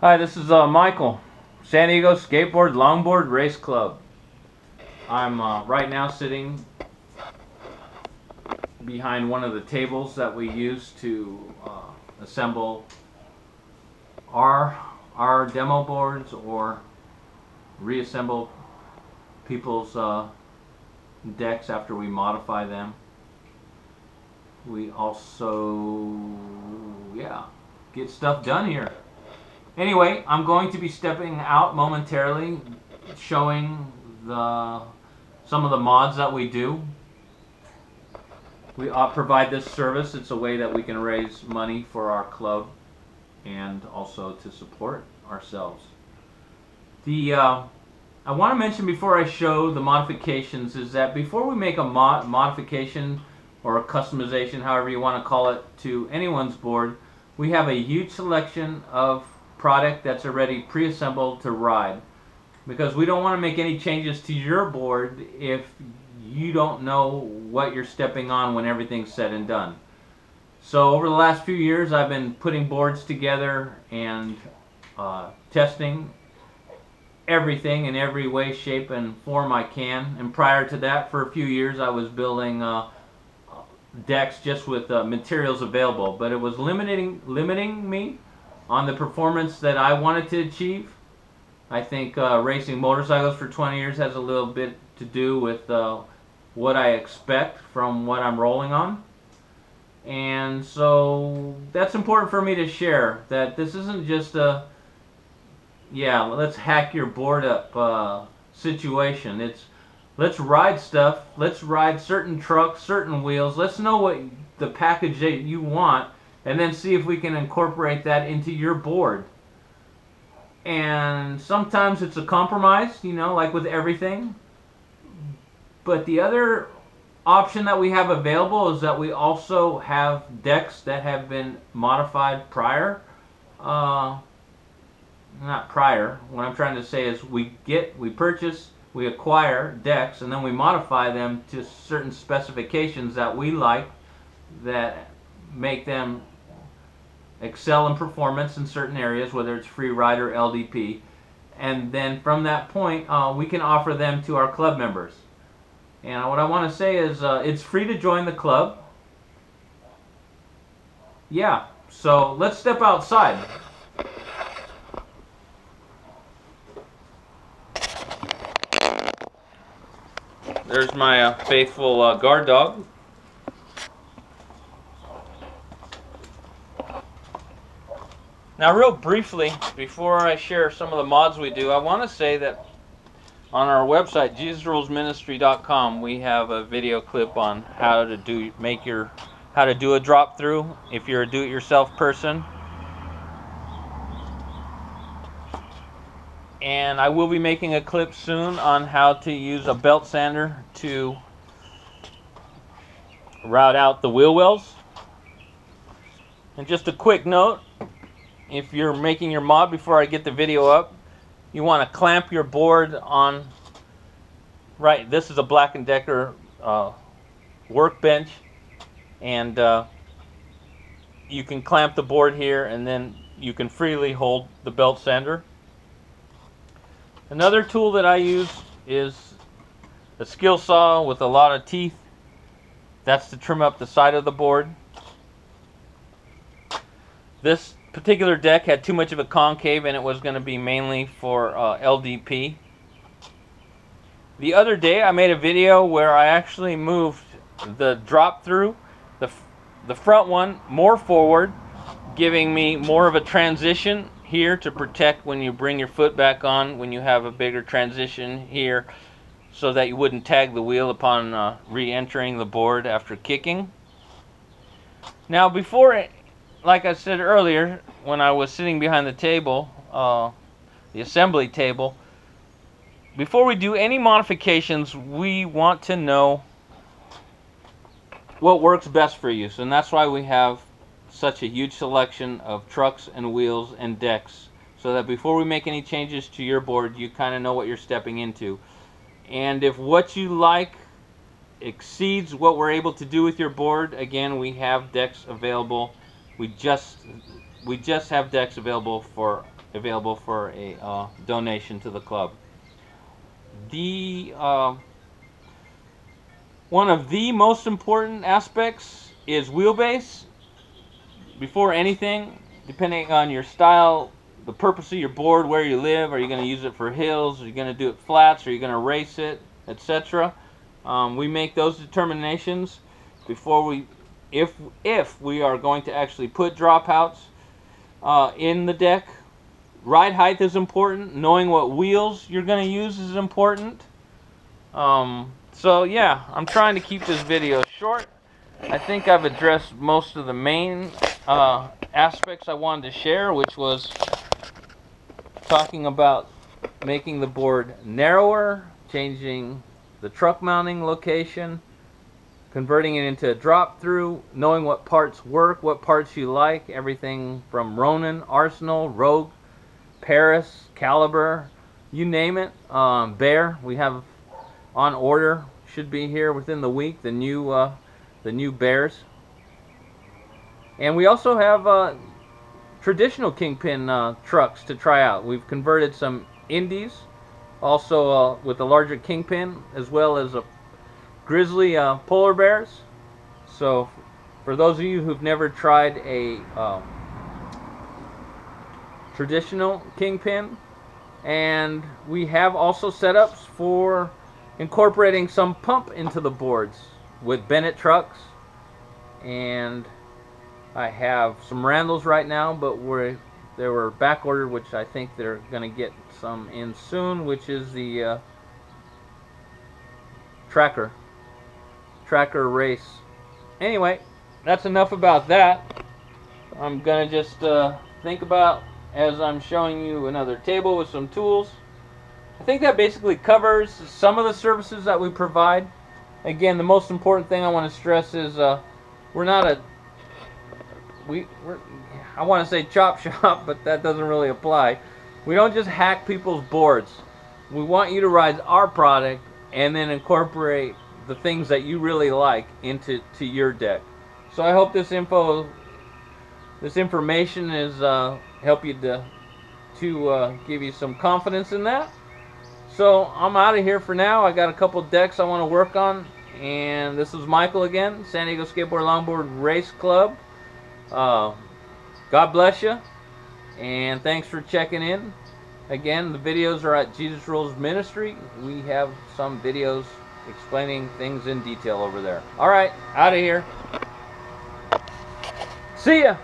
Hi, this is Michael, San Diego Skateboard Longboard Race Club. I'm right now sitting behind one of the tables that we use to assemble our demo boards or reassemble people's decks after we modify them. We also, get stuff done here. Anyway, I'm going to be stepping out momentarily, showing some of the mods that we do. We provide this service. It's a way that we can raise money for our club and also to support ourselves. I want to mention before I show the modifications is that before we make a modification or a customization, however you want to call it, to anyone's board, we have a huge selection of product that's already pre-assembled to ride, because we don't want to make any changes to your board if you don't know what you're stepping on when everything's said and done. So over the last few years I've been putting boards together and testing everything in every way, shape, and form I can. And prior to that, for a few years I was building decks just with materials available, but it was limiting me on the performance that I wanted to achieve. I think racing motorcycles for 20 years has a little bit to do with what I expect from what I'm rolling on. And so that's important for me to share, that this isn't just a, let's hack your board up situation. It's, let's ride stuff, let's ride certain trucks, certain wheels, let's know what the package that you want, and then see if we can incorporate that into your board. And sometimes it's a compromise, like with everything. But the other option that we have available is that we also have decks that have been modified prior. Not prior. What I'm trying to say is we purchase, we acquire decks, and then we modify them to certain specifications that we like, that make them excel in performance in certain areas, whether it's free ride or LDP. And then from that point, we can offer them to our club members. And what I want to say is it's free to join the club. So let's step outside. There's my faithful guard dog. Now, real briefly, before I share some of the mods we do, I want to say that on our website, JesusRulesMinistry.com, we have a video clip on how to do a drop through if you're a do-it-yourself person. And I will be making a clip soon on how to use a belt sander to route out the wheel wells. And just a quick note, if you're making your mod, before I get the video up, you want to clamp your board on, this is a Black & Decker workbench, and you can clamp the board here, and then you can freely hold the belt sander. Another tool that I use is a skill saw with a lot of teeth. That's to trim up the side of the board. This particular deck had too much of a concave, and it was going to be mainly for LDP. The other day I made a video where I actually moved the drop through, the front one, more forward, giving me more of a transition here to protect when you bring your foot back on, when you have a bigger transition here, so that you wouldn't tag the wheel upon re-entering the board after kicking. Now, before, like I said earlier, when I was sitting behind the table, the assembly table, before we do any modifications, we want to know what works best for you. So, and that's why we have such a huge selection of trucks and wheels and decks, so that before we make any changes to your board, you kind of know what you're stepping into. And if what you like exceeds what we're able to do with your board, again, we have decks available. We just have decks available for available for a donation to the club. The one of the most important aspects is wheelbase. Before anything, depending on your style, the purpose of your board, where you live, are you going to use it for hills, are you going to do it flats, are you going to race it, etc. We make those determinations before we, if we are going to actually put dropouts in the deck. Ride height is important. Knowing what wheels you're going to use is important. So yeah, I'm trying to keep this video short. I think I've addressed most of the main aspects I wanted to share, which was talking about making the board narrower, changing the truck mounting location, converting it into a drop through, knowing what parts work, what parts you like, everything from Ronin, Arsenal, Rogue, Paris, Caliber, you name it. Bear, we have on order, should be here within the week, the new Bears. And we also have traditional Kingpin trucks to try out. We've converted some Indies, also with a larger Kingpin, as well as a Grizzly Polar Bears. So for those of you who've never tried a traditional Kingpin, and we have also setups for incorporating some pump into the boards with Bennett trucks. And I have some Randalls right now, but they were back ordered, which I think they're going to get some in soon, which is the Tracker race. Anyway, that's enough about that. I'm going to just think about, as I'm showing you another table with some tools. I think that basically covers some of the services that we provide. Again, the most important thing I want to stress is we're not a I want to say chop shop, but that doesn't really apply. We don't just hack people's boards. We want you to ride our product and then incorporate the things that you really like into your deck. So I hope this information is help you to give you some confidence in that. So I'm out of here for now. I got a couple decks I want to work on, and this is Michael again, San Diego Skateboard Longboard Race Club. God bless you, and thanks for checking in. Again, the videos are at Jesus Rules Ministry. We have some videos explaining things in detail over there. All right, out of here. See ya.